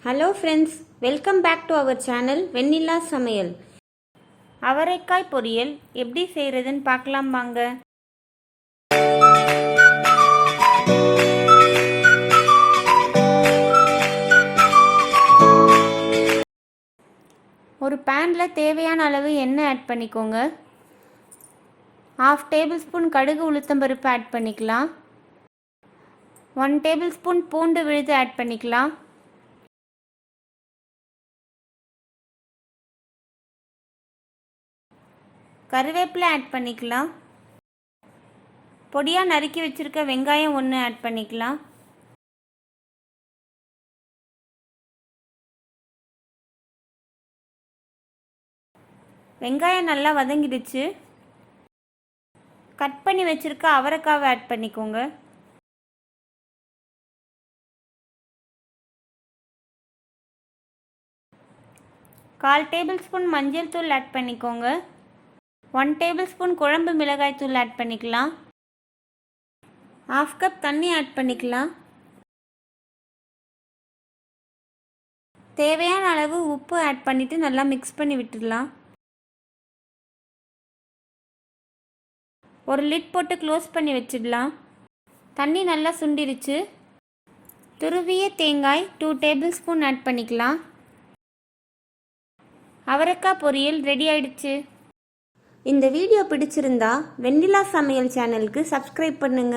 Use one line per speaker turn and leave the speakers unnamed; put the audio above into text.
Hello friends, welcome back to our channel வெண்ணிலா சமையல். அவரைக்காய் பொரியல் எப்படி செய்யறதுன்னு பார்க்கலாம் வாங்க. ஒரு பேன்ல தேவையான அளவு எண்ணெய் ஆட் பண்ணிக்கோங்க. 1/2 டேபிள்ஸ்பூன் கடுகு உளுத்தம்பருப்பு ஆட் பண்ணிக்கலாம். 1 டேபிள்ஸ்பூன் பூண்டு விழுது ஆட் பண்ணிக்கலாம். கருவேப்பிலை ஆட் பண்ணிக்கலாம். பொடியாக நறுக்கி வச்சுருக்க வெங்காயம் 1 ஆட் பண்ணிக்கலாம். வெங்காயம் நல்லா வதங்கிடுச்சு. கட் பண்ணி வச்சுருக்க அவரைக்காவை ஆட் பண்ணிக்கோங்க. கால் டேபிள்ஸ்பூன் மஞ்சள் தூள் ஆட் பண்ணிக்கோங்க. 1 டேபிள்ஸ்பூன் குழம்பு மிளகாய் தூள் ஆட் பண்ணிக்கலாம். 1/2 கப் தண்ணி ஆட் பண்ணிக்கலாம். தேவையான அளவு உப்பு ஆட் பண்ணிவிட்டு நல்லா மிக்ஸ் பண்ணி விட்டுடலாம். ஒரு லிட் போட்டு க்ளோஸ் பண்ணி வச்சிடலாம். தண்ணி நல்லா சுண்டிருச்சு. துருவிய தேங்காய் 2 டேபிள்ஸ்பூன் ஆட் பண்ணிக்கலாம். அவரைக்காய் பொரியல் ரெடி ஆயிடுச்சு. இந்த வீடியோ பிடிச்சிருந்தா வெண்ணிலா சமையல் சேனலுக்கு சப்ஸ்கிரைப் பண்ணுங்க.